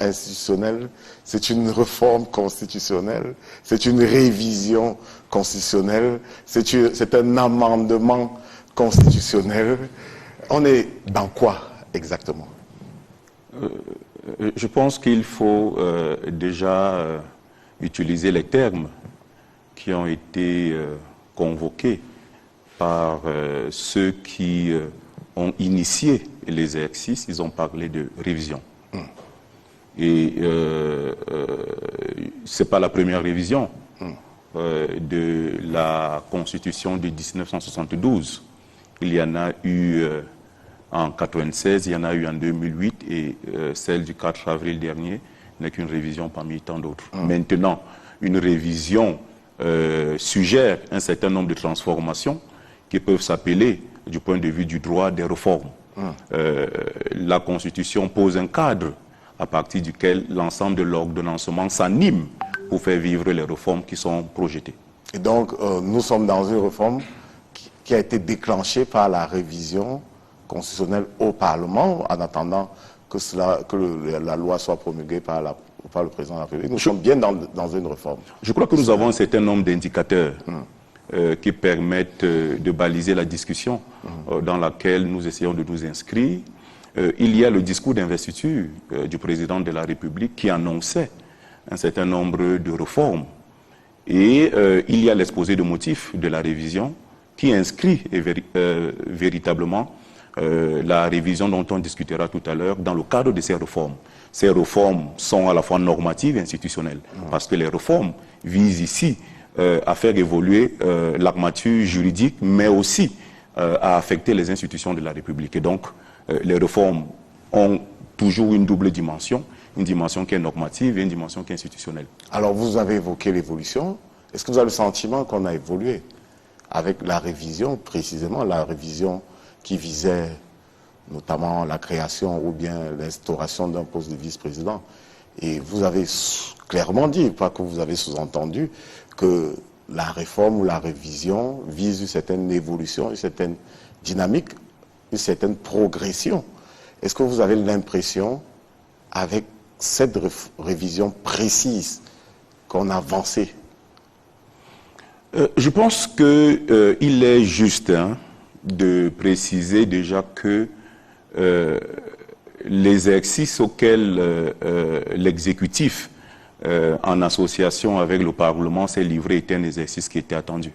institutionnelle, c'est une réforme constitutionnelle, c'est une révision constitutionnelle, c'est un amendement constitutionnel. On est dans quoi exactement? Je pense qu'il faut déjà utiliser les termes qui ont été convoqués par ceux qui ont initié l'exercice. Ils ont parlé de révision. Et ce n'est pas la première révision de la Constitution de 1972. Il y en a eu en 1996, il y en a eu en 2008 et celle du 4 avril dernier n'est qu'une révision parmi tant d'autres. Maintenant, une révision suggère un certain nombre de transformations qui peuvent s'appeler, du point de vue du droit, des réformes. La Constitution pose un cadre à partir duquel l'ensemble de l'ordonnancement s'anime pour faire vivre les réformes qui sont projetées. Et donc, nous sommes dans une réforme qui a été déclenchée par la révision constitutionnelle au Parlement, en attendant que la loi soit promulguée par le président de la République. Nous sommes bien dans une réforme. Je crois que nous avons un certain nombre d'indicateurs qui permettent de baliser la discussion dans laquelle nous essayons de nous inscrire. Il y a le discours d'investiture du président de la République qui annonçait un certain nombre de réformes. Et il y a l'exposé de motifs de la révision qui inscrit véritablement la révision dont on discutera tout à l'heure dans le cadre de ces réformes. Ces réformes sont à la fois normatives et institutionnelles, parce que les réformes visent ici à faire évoluer l'armature juridique, mais aussi à affecter les institutions de la République. Et donc, les réformes ont toujours une double dimension, une dimension qui est normative et une dimension qui est institutionnelle. Alors, vous avez évoqué l'évolution. Est-ce que vous avez le sentiment qu'on a évolué avec la révision, précisément la révision qui visait notamment la création ou bien l'instauration d'un poste de vice-président? Et vous avez clairement dit, pas que vous avez sous-entendu, que la réforme ou la révision vise une certaine évolution, une certaine dynamique, une certaine progression. Est-ce que vous avez l'impression, avec cette révision précise, qu'on a avancé? Je pense qu'il est juste de préciser déjà que l'exercice auquel l'exécutif, en association avec le Parlement, s'est livré était un exercice qui était attendu.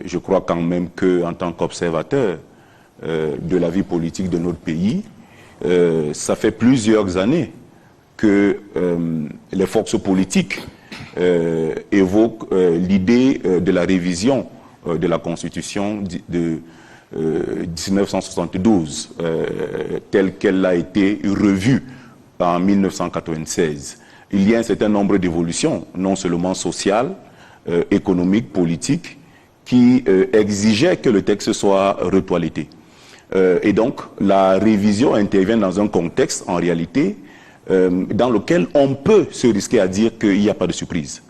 Je crois quand même qu'en tant qu'observateur de la vie politique de notre pays, ça fait plusieurs années que les forces politiques évoquent l'idée de la révision de la Constitution de 1972, telle qu'elle a été revue en 1996. Il y a un certain nombre d'évolutions, non seulement sociales, économiques, politiques, qui exigeaient que le texte soit retoiletté. Et donc, la révision intervient dans un contexte, en réalité, dans lequel on peut se risquer à dire qu'il n'y a pas de surprise.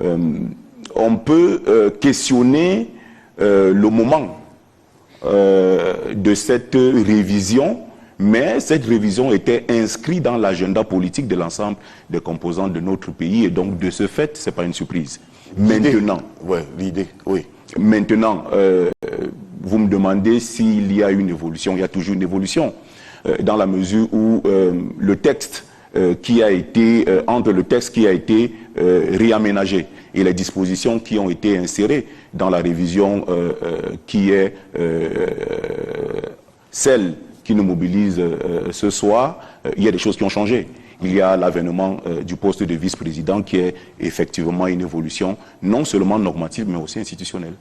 On peut questionner le moment de cette révision, mais cette révision était inscrite dans l'agenda politique de l'ensemble des composants de notre pays, et donc de ce fait, ce n'est pas une surprise. Maintenant, maintenant, vous me demandez s'il y a une évolution. Il y a toujours une évolution, dans la mesure où le texte qui a été, entre le texte qui a été réaménagé et les dispositions qui ont été insérées dans la révision qui est celle qui nous mobilise ce soir, il y a des choses qui ont changé. Il y a l'avènement du poste de vice-président qui est effectivement une évolution non seulement normative mais aussi institutionnelle.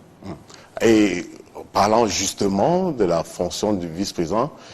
Et parlant justement de la fonction du vice-président,